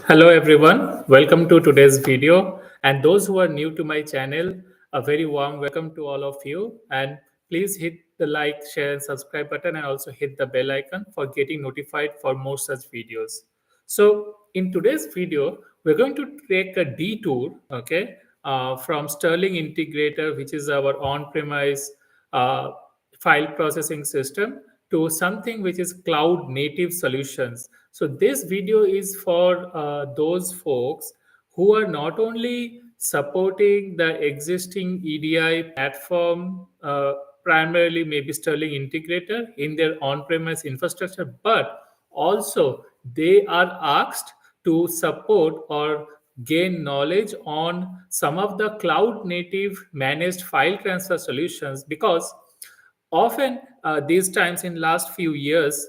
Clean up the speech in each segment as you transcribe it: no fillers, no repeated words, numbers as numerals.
Hello everyone, welcome to today's video, and those who are new to my channel, a very warm welcome to all of you, and please hit the like, share and subscribe button and also hit the bell icon for getting notified for more such videos. So in today's video, we're going to take a detour, okay, from Sterling Integrator, which is our on-premise uh, file processing system, to something which is cloud native solutions. So this video is for those folks who are not only supporting the existing EDI platform, primarily maybe Sterling Integrator in their on-premise infrastructure, but also they are asked to support or gain knowledge on some of the cloud native managed file transfer solutions, because often these times in last few years,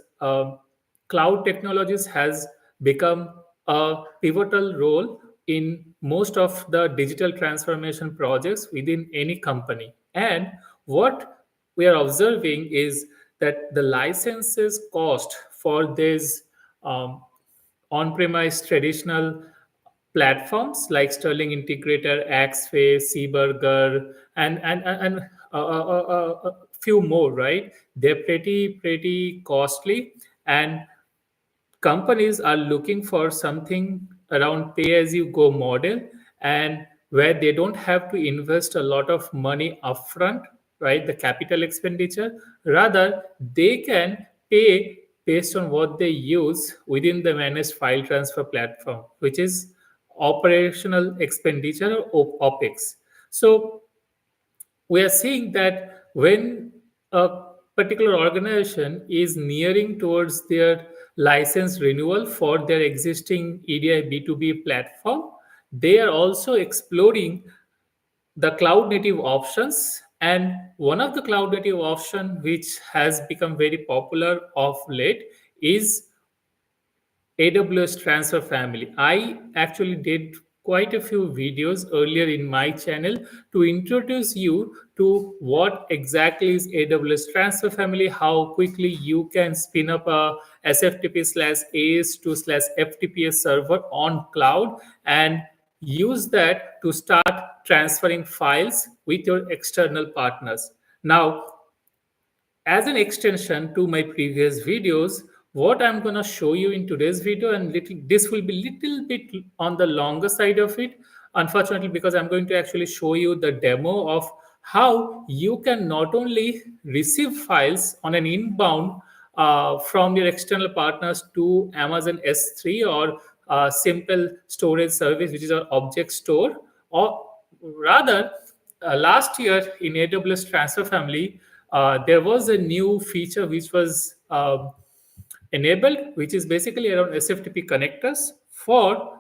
cloud technologies has become a pivotal role in most of the digital transformation projects within any company. And what we are observing is that the licenses cost for these um, on-premise traditional platforms like Sterling Integrator, Axway, Seaburger, and few more, right? They're pretty costly, and companies are looking for something around pay-as-you-go model, and where they don't have to invest a lot of money upfront, right? The capital expenditure, rather they can pay based on what they use within the managed file transfer platform, which is operational expenditure or OPEX. So we are seeing that when a particular organization is nearing towards their license renewal for their existing EDI B2B platform, they are also exploring the cloud native options. And one of the cloud native option which has become very popular of late is AWS transfer family. I actually did quite a few videos earlier in my channel to introduce you to what exactly is AWS transfer family, how quickly you can spin up a SFTP slash AS2 slash FTPS server on cloud and use that to start transferring files with your external partners. Now, as an extension to my previous videos, what I'm going to show you in today's video, and this will be little bit on the longer side of it, unfortunately, because I'm going to actually show you the demo of how you can not only receive files on an inbound from your external partners to Amazon S3 or simple storage service, which is our object store, or rather, last year in AWS Transfer Family, there was a new feature which was enabled, which is basically around SFTP connectors for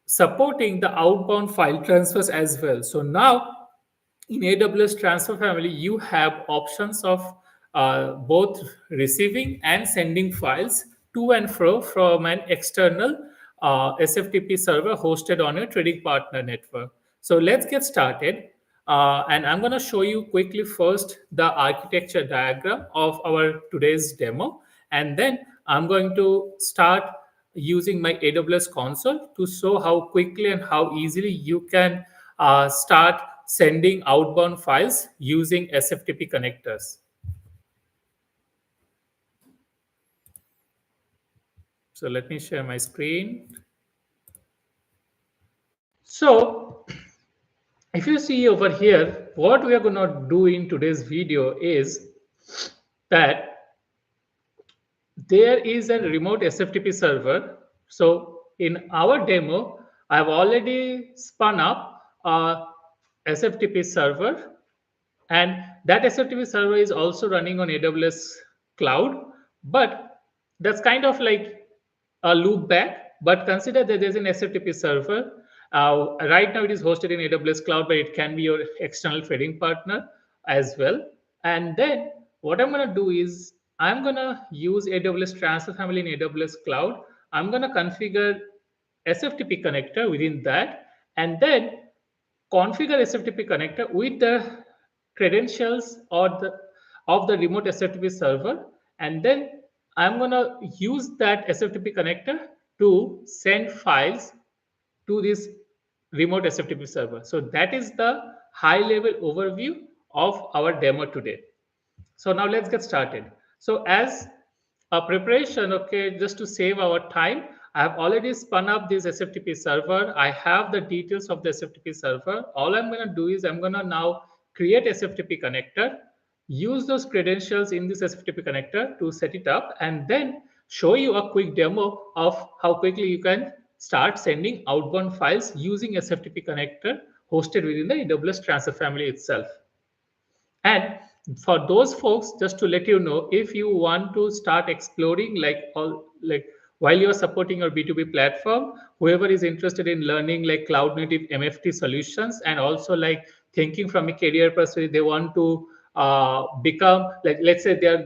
supporting the outbound file transfers as well. So now in AWS Transfer Family, you have options of both receiving and sending files to and fro from an external SFTP server hosted on a trading partner network. So let's get started. And I'm going to show you quickly first the architecture diagram of our today's demo. And then I'm going to start using my AWS console to show how quickly and how easily you can start sending outbound files using SFTP connectors. So let me share my screen. So if you see over here, what we are going to do in today's video is that there is a remote SFTP server. So in our demo, I've already spun up a SFTP server, and that SFTP server is also running on AWS cloud, but that's kind of like a loop back. But consider that there's an SFTP server. Right now it is hosted in AWS cloud, but it can be your external trading partner as well. And then what I'm going to do is I'm going to use AWS transfer family in AWS cloud. I'm going to configure SFTP connector within that, and then configure SFTP connector with the credentials or the of the remote SFTP server, and then I'm gonna use that SFTP connector to send files to this remote SFTP server. So that is the high level overview of our demo today. So now let's get started. So as a preparation, okay, just to save our time, I have already spun up this SFTP server. I have the details of the SFTP server. All I'm going to do is I'm going to now create SFTP connector, use those credentials in this SFTP connector to set it up, and then show you a quick demo of how quickly you can start sending outbound files using SFTP connector hosted within the AWS transfer family itself. And for those folks, just to let you know, if you want to start exploring like while you're supporting your B2B platform, whoever is interested in learning like cloud native MFT solutions and also like thinking from a career perspective, they want to become like, let's say they're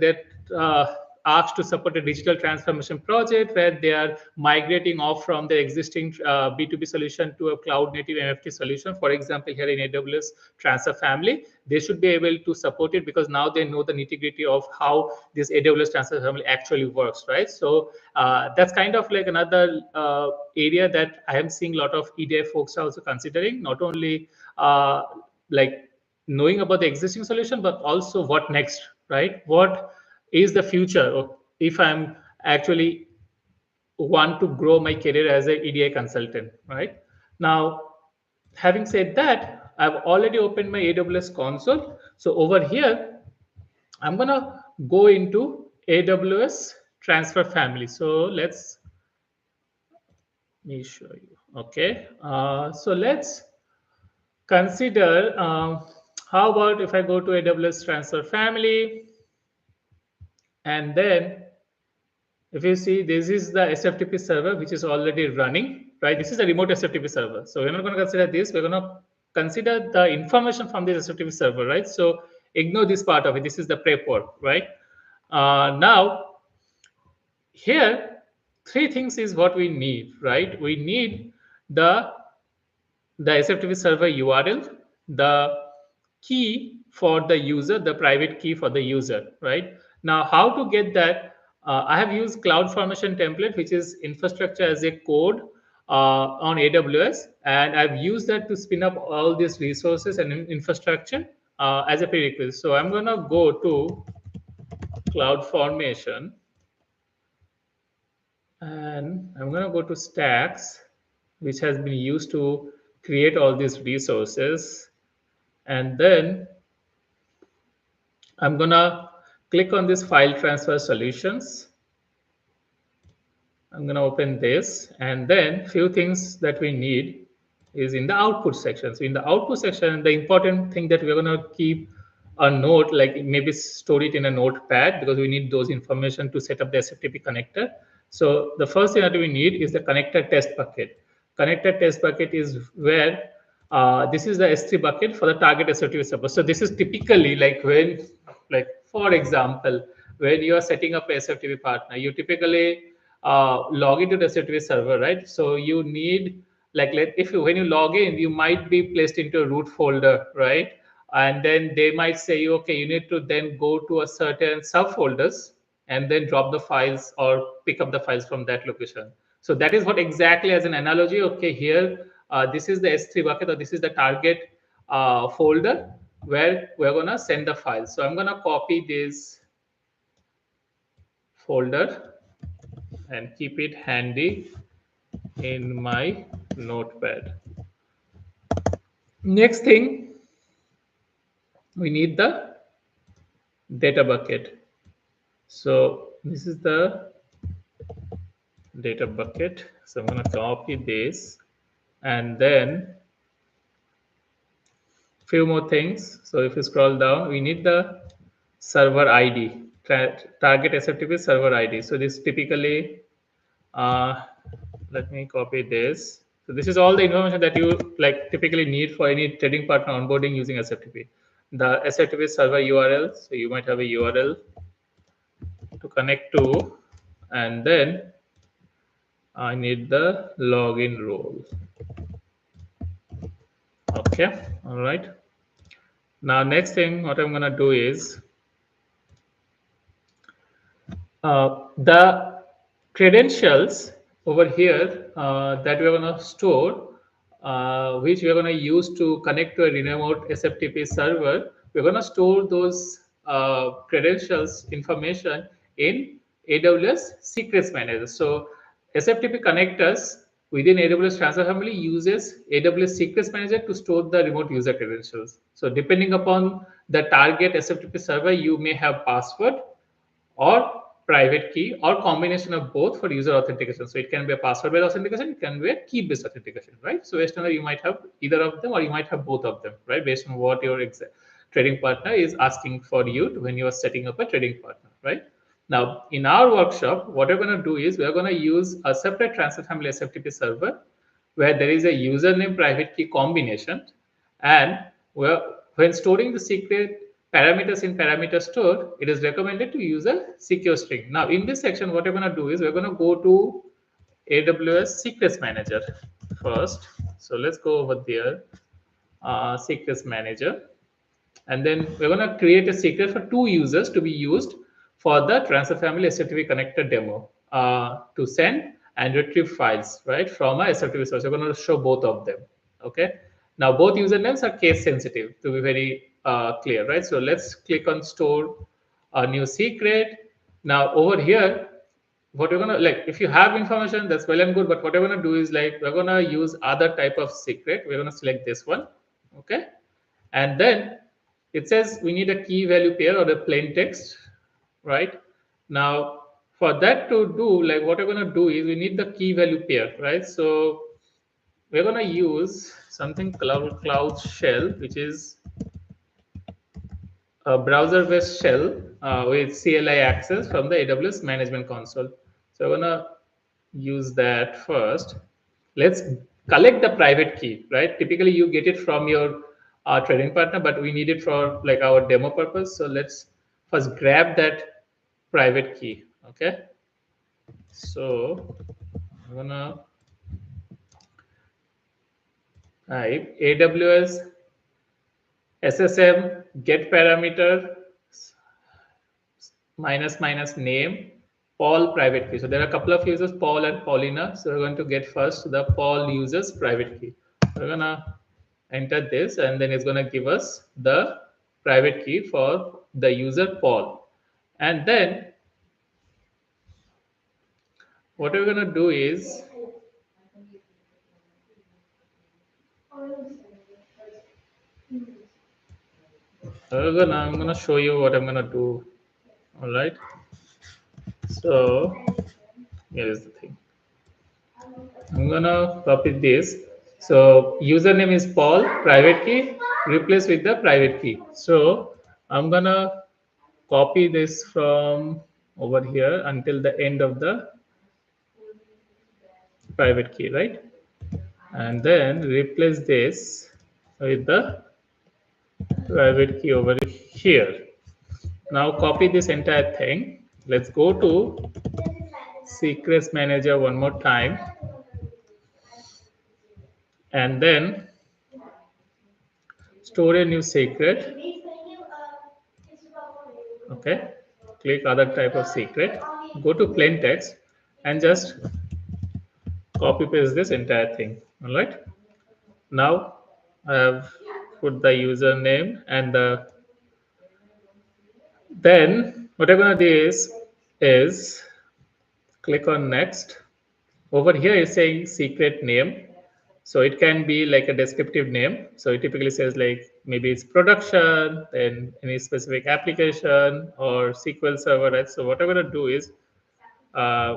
asked to support a digital transformation project where they are migrating off from their existing B2B solution to a cloud native MFT solution. For example, here in AWS transfer family, they should be able to support it because now they know the nitty gritty of how this AWS transfer family actually works, right? So that's kind of like another area that I am seeing a lot of EDI folks are also considering, not only like knowing about the existing solution, but also what next, right? What is the future if I'm actually want to grow my career as a EDI consultant, right? Now, having said that, I've already opened my AWS console. So over here, I'm gonna go into AWS transfer family. So let me show you. Okay. So let's consider how about if I go to AWS transfer family, and then if you see, this is the SFTP server which is already running, right? This is a remote SFTP server. So we're not going to consider this. We're going to consider the information from this SFTP server, right? So ignore this part of it. This is the prep work, right? Now, here, three things is what we need, right? We need the SFTP server URL, the key for the user, the private key for the user, right? Now, how to get that? I have used CloudFormation template, which is infrastructure as a code on AWS, and I've used that to spin up all these resources and infrastructure as a prerequisite. So I'm going to go to CloudFormation, and I'm going to go to stacks, which has been used to create all these resources. And then I'm gonna click on this file transfer solutions. I'm gonna open this, and then few things that we need is in the output section. So in the output section, the important thing that we're gonna keep a note, like maybe store it in a notepad because we need those information to set up the SFTP connector. So the first thing that we need is the connector test bucket. Connector test bucket is where this is the S3 bucket for the target SFTP server. So this is typically like when, like for example, when you are setting up a SFTP partner, you typically log into the SFTP server, right? So you need like if you, when you log in, you might be placed into a root folder, right? And then they might say, okay, you need to then go to a certain subfolders and then drop the files or pick up the files from that location. So that is what exactly as an analogy. Okay, here this is the S3 bucket, or this is the target folder where we're gonna send the files. So I'm gonna copy this folder and keep it handy in my notepad. Next thing, we need the data bucket. So this is the data bucket. So I'm going to copy this, and then few more things. So if you scroll down, we need the server ID, target SFTP server ID. So this typically, let me copy this. So this is all the information that you like typically need for any trading partner onboarding using SFTP. The SFTP server URL. So you might have a URL to connect to, and then I need the login role. Okay, all right. Now, next thing, what I'm gonna do is the credentials over here that we're going to store, which we're going to use to connect to a remote SFTP server. We're going to store those credentials information in AWS Secrets Manager. So SFTP connectors within AWS Transfer Family uses AWS Secrets Manager to store the remote user credentials. So depending upon the target SFTP server, you may have password or private key or combination of both for user authentication. So it can be a password-based authentication, it can be a key-based authentication, right? So based on that, you might have either of them or you might have both of them, right? Based on what your trading partner is asking for you when you are setting up a trading partner, right? Now, in our workshop, what we're going to do is we're going to use a separate transfer family SFTP server where there is a username private key combination, and when storing the secret parameters in parameter store, it is recommended to use a secure string. Now, in this section, what we're going to do is we're going to go to AWS Secrets Manager first. So let's go over there, Secrets Manager, and then we're going to create a secret for two users to be used for the transfer family SFTP connector demo to send and retrieve files, right, from a SFTP source. We're going to show both of them. Okay. Now, both usernames are case sensitive, to be very clear, right? So let's click on store a new secret. Now, over here, what we're gonna, like, if you have information, that's well and good, but what we're gonna do is, like, we're gonna use other type of secret. We're gonna select this one. Okay. And then it says we need a key value pair or a plain text, right? Now, for that to do, like, what we're going to do is we need the key value pair, right? So we're going to use something cloud shell, which is a browser based shell with CLI access from the AWS management console. So we're going to use that first. Let's collect the private key, right? Typically you get it from your trading partner, but we need it for like our demo purpose. So let's first grab that private key. Okay. So I'm gonna type AWS SSM get parameter minus minus name Paul private key. So there are a couple of users, Paul and Paulina. So we're going to get first the Paul users private key. We're gonna enter this, and then it's gonna give us the private key for the user Paul. And then what we're gonna do is I'm gonna show you what I'm gonna do. All right. So here is the thing. I'm gonna copy this. So username is Paul, private key, replace with the private key. So I'm gonna copy this from over here until the end of the private key, right? And then replace this with the private key over here. Now copy this entire thing. Let's go to secrets manager one more time, and then store a new secret. Okay, click other type of secret, go to plain text, and just copy paste this entire thing. All right, now I have put the username, and then what I'm gonna do is click on next. Over here is saying secret name, so it can be like a descriptive name. So it typically says like maybe it's production, then any specific application or SQL server, right? So what I'm gonna do is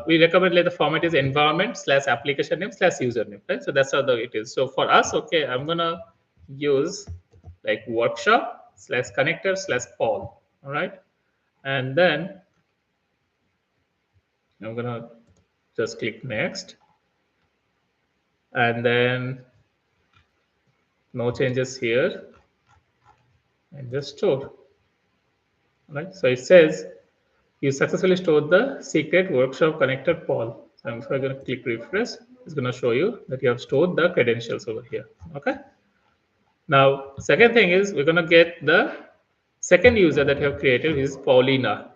we recommend like the format is environment slash application name slash username, right? So that's how it is. So for us, okay, I'm gonna use like workshop slash connector slash Paul, all right? And then I'm gonna just click next, and then no changes here, and just store. All right, so it says you successfully stored the secret workshop connector Paul. So I'm going to click refresh. It's going to show you that you have stored the credentials over here. Okay. Now, second thing is we're going to get the second user that you have created, which is Paulina,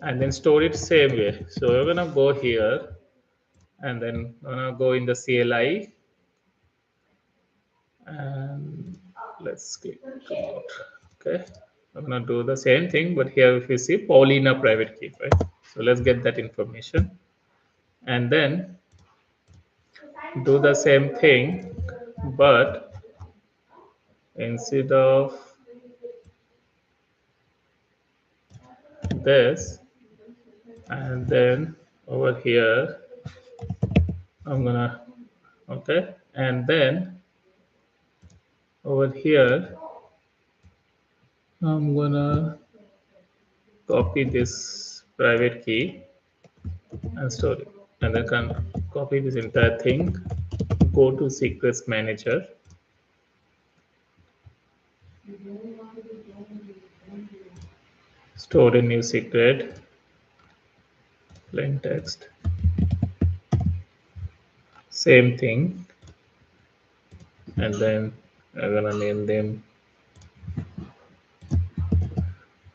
and then store it same way. So we're going to go here and then I'm gonna go in the CLI, and let's click come out. Okay, I'm gonna do the same thing, but here if you see Paulina private key, right? So let's get that information, and then do the same thing, but instead of this, and then over here I'm gonna, okay, and then over here I'm gonna copy this private key and store it, and then can copy this entire thing, go to secrets manager, store a new secret, plain text, same thing, and then I'm gonna name them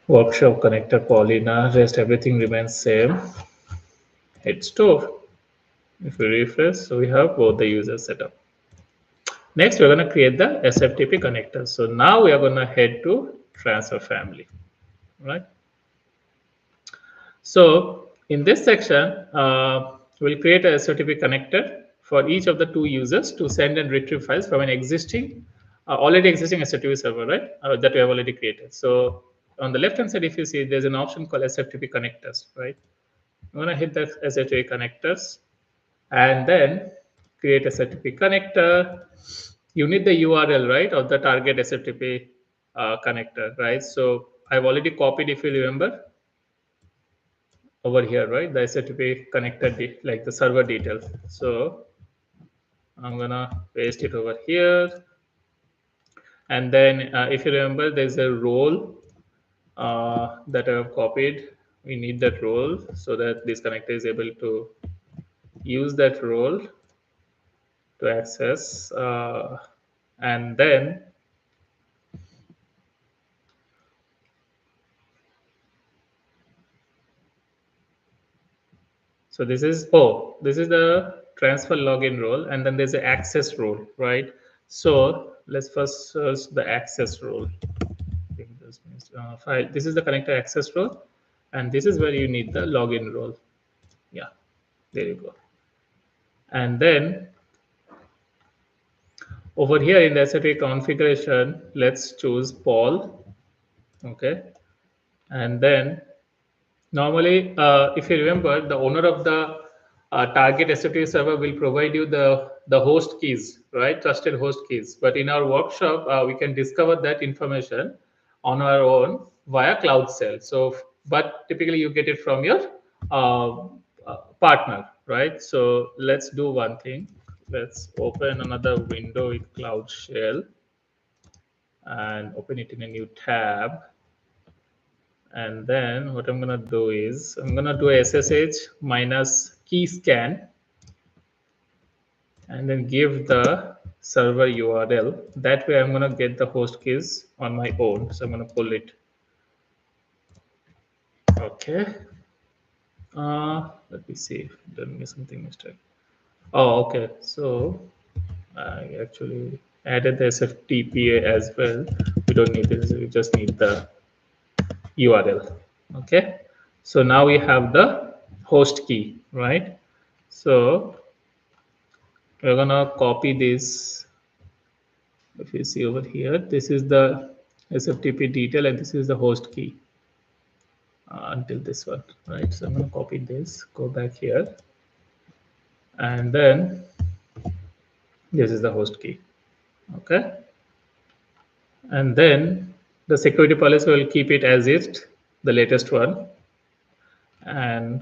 workshop connector Paulina. Rest everything remains same. Hit store. If we refresh, so we have both the users set up. Next, we're going to create the SFTP connector. So now we are going to head to transfer family, right? So in this section, we'll create a SFTP connector for each of the two users to send and retrieve files from an existing, already existing SFTP server, right? That we have already created. So on the left hand side, if you see, there's an option called SFTP connectors, right? I'm going to hit the SFTP connectors and then create a SFTP connector. You need the URL, right, of the target SFTP connector, right? So I've already copied, if you remember, over here, right, the SFTP connector, like the server details. So I'm gonna paste it over here, and then if you remember, there's a role that I have copied. We need that role so that this connector is able to use that role to access, and then so this is the transfer login role, and then there's the access role, right? So let's first search the access role. I think this means file. This is the connector access role, and this is where you need the login role. Yeah, there you go. And then over here in the SFTP configuration, let's choose Paul. Okay, and then normally, if you remember, the owner of the target SFTP server will provide you the host keys, right? Trusted host keys. But in our workshop, we can discover that information on our own via Cloud Cell. So, but typically you get it from your partner, right? So let's do one thing. Let's open another window with Cloud Shell and open it in a new tab. And then what I'm gonna do is I'm gonna do a SSH minus key scan and then give the server URL. That way I'm gonna get the host keys on my own. So I'm gonna pull it. Okay. Let me see if I done something mistake. Oh, okay. So I actually added the SFTP as well. We don't need this. We just need the URL. Okay. So now we have the host key, right? So we're gonna copy this. If you see over here, this is the SFTP detail and this is the host key until this one, right? So I'm gonna copy this, go back here, and then this is the host key, okay? And then the security policy will keep it as is, the latest one, and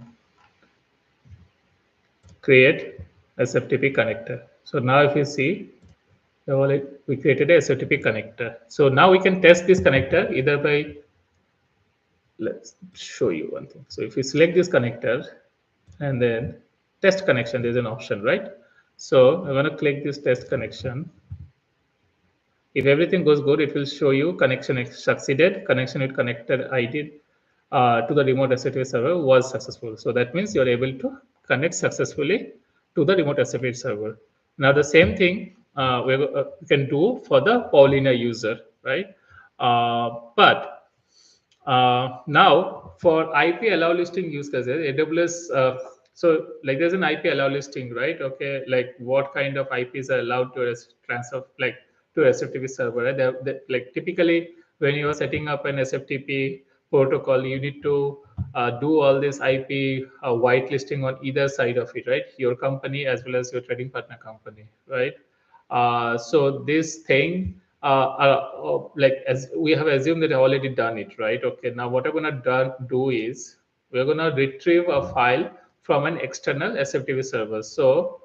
create SFTP connector. So now if you see, we created a SFTP connector. So now we can test this connector either by, let's show you one thing. So if you select this connector and then test connection, there's an option, right? So I'm going to click this test connection. If everything goes good, it will show you connection succeeded, connection with connected ID to the remote SFTP server was successful. So that means you're able to connect successfully to the remote SFTP server. Now the same thing we can do for the Paulina user, right? But now for IP allow listing use cases, AWS. So like there's an IP allow listing, right? Okay, like what kind of IPs are allowed to transfer like to SFTP server. Right? Like typically when you are setting up an SFTP protocol, you need to do all this IP whitelisting on either side of it, right? Your company as well as your trading partner company, right? So this thing, like as we have assumed that I've already done it, right? Okay, now what I'm gonna do is we're gonna retrieve a file from an external SFTP server. So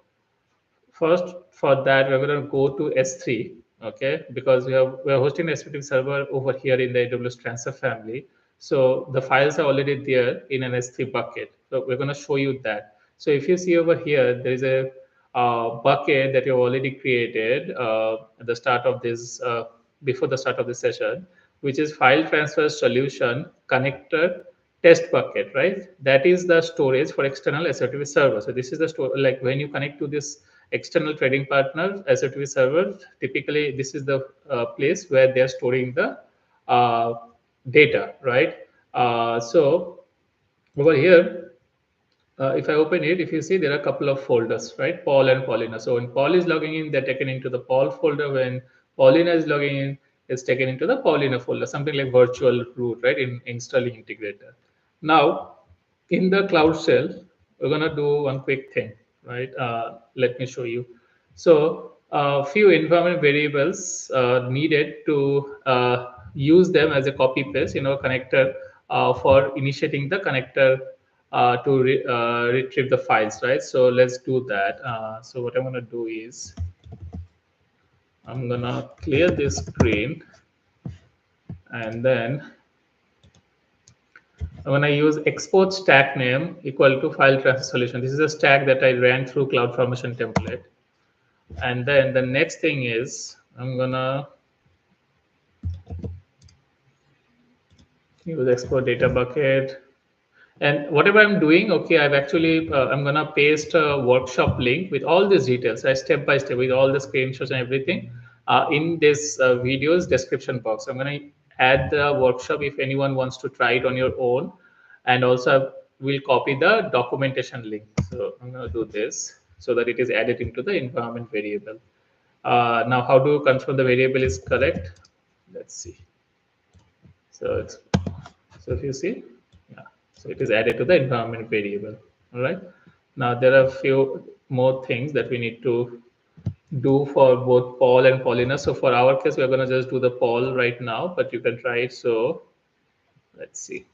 first, for that, we're going to go to S3, okay, because we're hosting the SFTP server over here in the AWS transfer family. So the files are already there in an S3 bucket. So we're going to show you that. So if you see over here, there is a bucket that you've already created at the start of this, before the start of the session, which is file transfer solution connector test bucket, right? That is the storage for external SFTP server. So this is the store, like when you connect to this external trading partner SFTP server, typically this is the place where they are storing the uh, data, right? So over here, if I open it, if you see there are a couple of folders, right? Paul and Paulina. So when Paul is logging in, they're taken into the Paul folder. When Paulina is logging in, it's taken into the Paulina folder, something like virtual root, right? In installing integrator. Now, in the Cloud Shell, we're gonna do one quick thing, right? Let me show you. So a few environment variables needed to use them as a copy paste, connector for initiating the connector to retrieve the files, right? So let's do that. So what I'm gonna do is I'm gonna clear this screen, and then I'm gonna use export stack name equal to file transfer solution. This is a stack that I ran through CloudFormation template. And then the next thing is I'm gonna use export data bucket. And whatever I'm doing, okay, I've actually, I'm gonna paste a workshop link with all these details, right, step by step, with all the screenshots and everything in this video's description box. I'm gonna add the workshop if anyone wants to try it on your own. And also we'll copy the documentation link. So I'm gonna do this so that it is added into the environment variable. Now, how to confirm the variable is correct? Let's see. So it's so if you see, yeah, so it is added to the environment variable. All right. Now there are a few more things that we need to do for both Paul and Paulina. So for our case, we're going to just do the Paul right now, but you can try it. So let's see.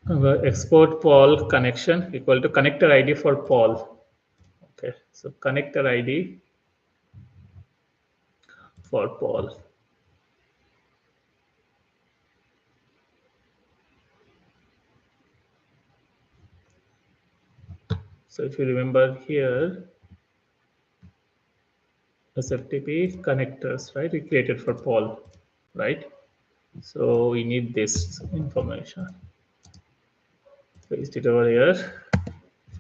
Export Paul connection equal to connector ID for Paul. Okay. So connector ID for Paul. So if you remember here, SFTP connectors, right? We created for Paul, right? So we need this information. Paste it over here.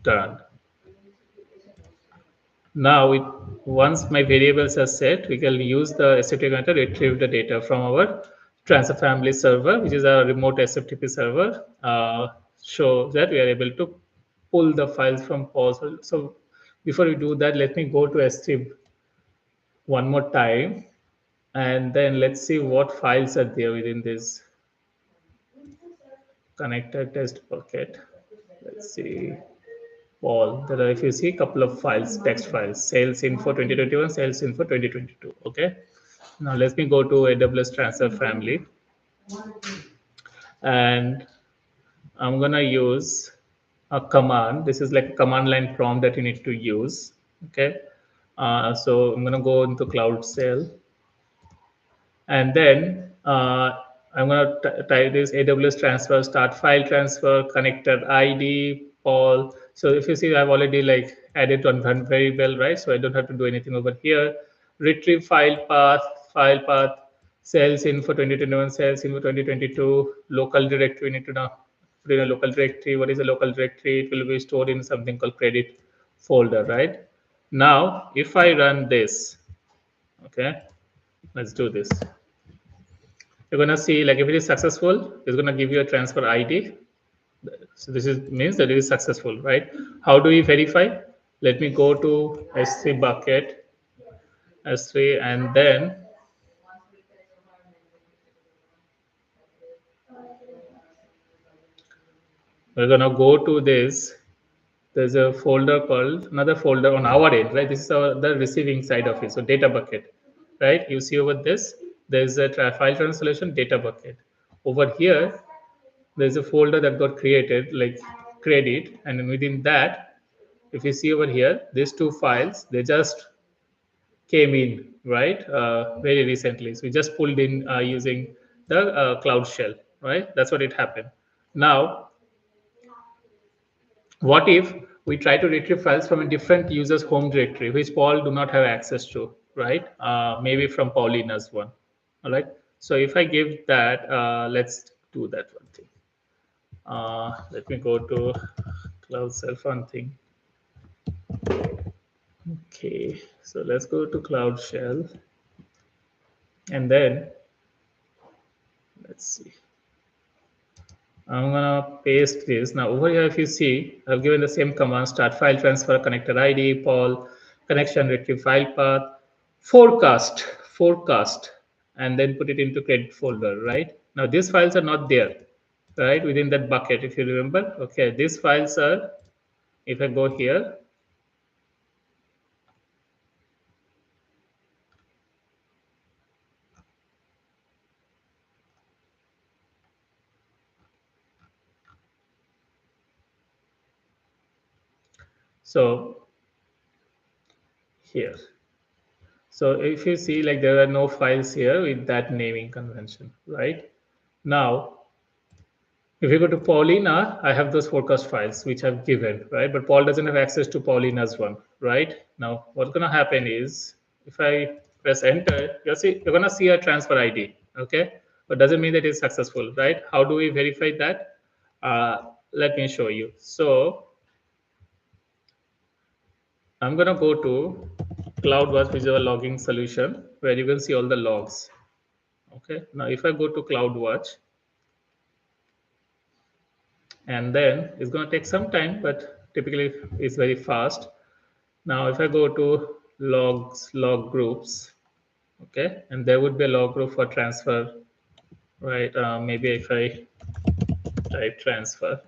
Done. Now, once my variables are set, we can use the SFTP connector to retrieve the data from our transfer family server, which is our remote SFTP server. Show that we are able to pull the files from Paul. So before we do that, let me go to S3 one more time, and then let's see what files are there within this connector test bucket. Let's see. Paul, there are, if you see, a couple of files, text files, sales info 2021, sales info 2022. Okay. Now let me go to AWS transfer family, and I'm gonna use a command. This is like a command line prompt that you need to use. Okay. So I'm gonna go into Cloud Cell, and then I'm going to type this AWS transfer start file transfer connector ID Paul. So if you see, I've already like added one variable, right? So I don't have to do anything over here. Retrieve file path, sales info 2021, sales info 2022, local directory. We need to now put in a local directory. What is a local directory? It will be stored in something called credit folder, right? Now, if I run this, okay, let's do this. You're gonna see like if it is successful, it's gonna give you a transfer ID. So this is means that it is successful, right? How do we verify? Let me go to S3 bucket, S3, and then we're gonna go to this. There's a folder called another folder on our end, right? This is the receiving side of it. So data bucket, right? You see over this, there's a file translation data bucket. Over here, there's a folder that got created like credit, and then within that, if you see over here, these two files, they just came in, right? Very recently. So we just pulled in using the Cloud Shell, right? That's what it happened. Now, what if we try to retrieve files from a different user's home directory, which Paul do not have access to, right? Maybe from Paulina's one, all right? So if I give that, let's do that one thing. Let me go to Cloud Cell Phone thing. Okay, so let's go to Cloud Shell, and then let's see. I'm gonna paste this. Now over here, if you see, I've given the same command: start file transfer, connector ID, Paul, connection, retrieve file path, forecast, and then put it into credit folder, right? Now these files are not there, right, within that bucket, if you remember. Okay, these files are, if I go here, so here. So if you see, like there are no files here with that naming convention, right? Now, if you go to Paulina, I have those forecast files which I've given, right? But Paul doesn't have access to Paulina's one, right? Now, what's gonna happen is if I press enter, you're gonna see a transfer ID, okay? But doesn't mean that it's successful, right? How do we verify that? Let me show you. So I'm gonna go to CloudWatch, which is a logging solution, where you can see all the logs. Okay. Now, if I go to CloudWatch, and then it's going to take some time, but typically it's very fast. Now, if I go to logs, log groups, okay, and there would be a log group for transfer, right? Maybe if I type transfer,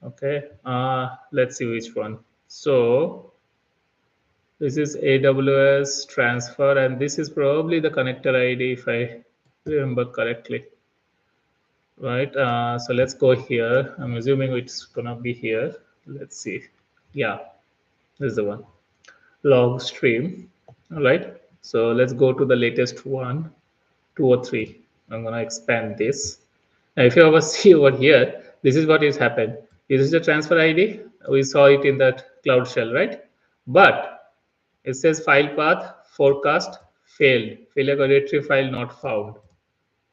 okay, let's see which one. So this is AWS transfer, and this is probably the connector ID if I remember correctly, right? So let's go here. I'm assuming it's gonna be here. Let's see. Yeah, this is the one. Log stream. All right. So let's go to the latest one, 203. I'm gonna expand this. Now, if you ever see over here, this is what is happened. This is the transfer ID. We saw it in that Cloud Shell, right? But it says file path forecast failed. Failure retrieve file not found,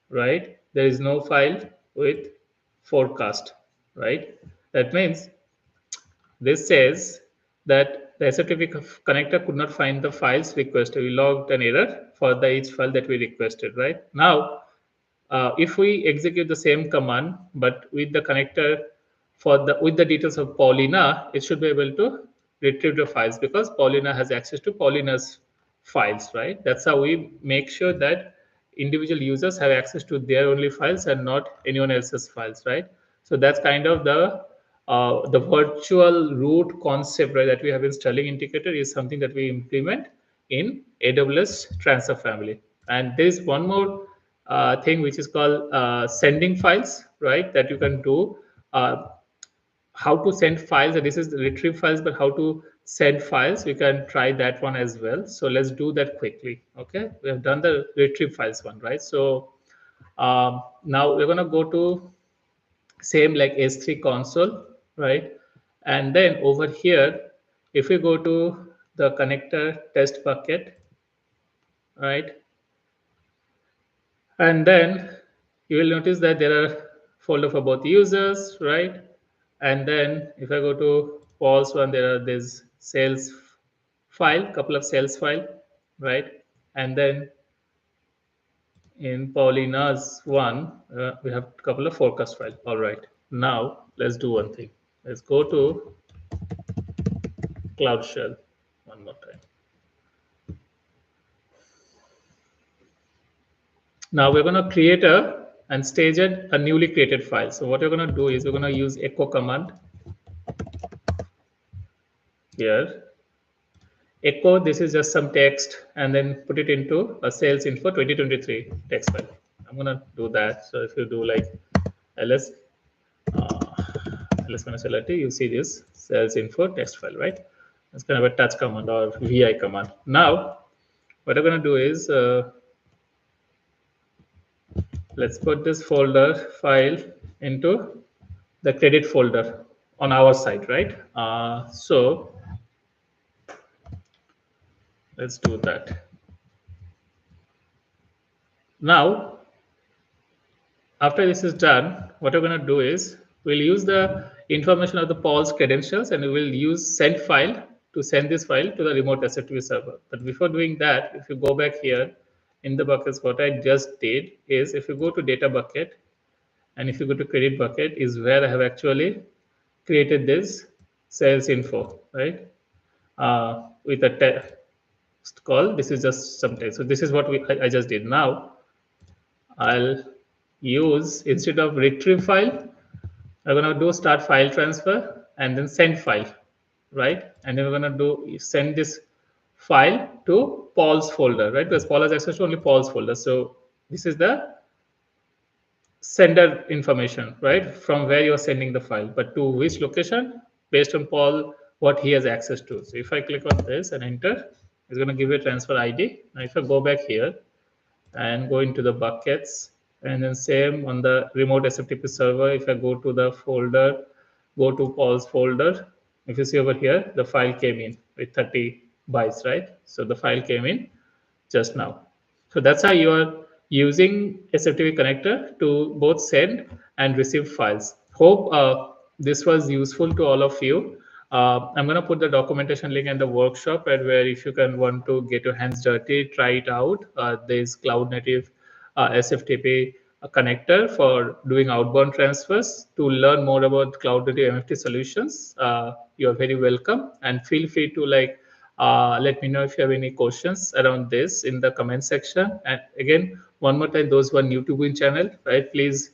right? There is no file with forecast, right? That means this says that the SFTP connector could not find the files requested. We logged an error for the each file that we requested, right? Now, if we execute the same command, but with the connector for the with the details of Paulina, it should be able to retrieve the files because Paulina has access to Paulina's files, right? That's how we make sure that individual users have access to their only files and not anyone else's files, right? So that's kind of the virtual root concept, right, that we have in Sterling Integrator is something that we implement in AWS Transfer Family. And there is one more thing which is called sending files, right? That you can do. How to send files. This is the retrieve files, but how to send files, we can try that one as well. So let's do that quickly. Okay, we have done the retrieve files one, right? So now we're going to go to same like S3 console, right? And then over here, if we go to the connector test bucket, right? And then you will notice that there are folder for both users, right? And then if I go to Paul's one, there are this sales file, couple of sales file, right? And then in Paulina's one, we have a couple of forecast file. All right. Now let's do one thing. Let's go to Cloud Shell one more time. Now we're going to create and stage a newly created file. So what we're going to do is we're going to use echo command here. Echo, this is just some text, and then put it into a sales info 2023 text file. I'm going to do that. So if you do like ls ls -lt, you see this sales info text file, right? It's kind of a touch command or vi command. Now what I'm going to do is let's put this folder file into the credit folder on our side, right? So let's do that. Now, after this is done, what we're going to do is we'll use the information of the Paul's credentials and we will use send file to send this file to the remote SFTP server. But before doing that, if you go back here in the buckets, what I just did is if you go to data bucket and if you go to credit bucket is where I have actually created this sales info, right? With a text call. This is just some text. So this is what I just did. Now I'll use, instead of retrieve file, I'm gonna do start file transfer and then send file, right? And then we're gonna do send this file to Paul's folder, right? Because Paul has access to only Paul's folder. So this is the sender information, right? From where you're sending the file, but to which location based on Paul, what he has access to. So if I click on this and enter, it's going to give you a transfer ID. Now if I go back here and go into the buckets and then same on the remote SFTP server, if I go to the folder, go to Paul's folder, if you see over here, the file came in with 30 bytes, right? So the file came in just now. So that's how you are using SFTP connector to both send and receive files. Hope this was useful to all of you. I'm going to put the documentation link and the workshop where if you can want to get your hands dirty, try it out. There's cloud native SFTP connector for doing outbound transfers. To learn more about cloud native MFT solutions, you are very welcome, and feel free to let me know if you have any questions around this in the comment section. And again, one more time, those who are new to Win channel, right, please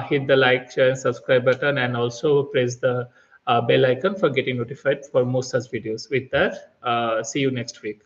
hit the like, share, and subscribe button, and also press the bell icon for getting notified for more such videos. With that, see you next week.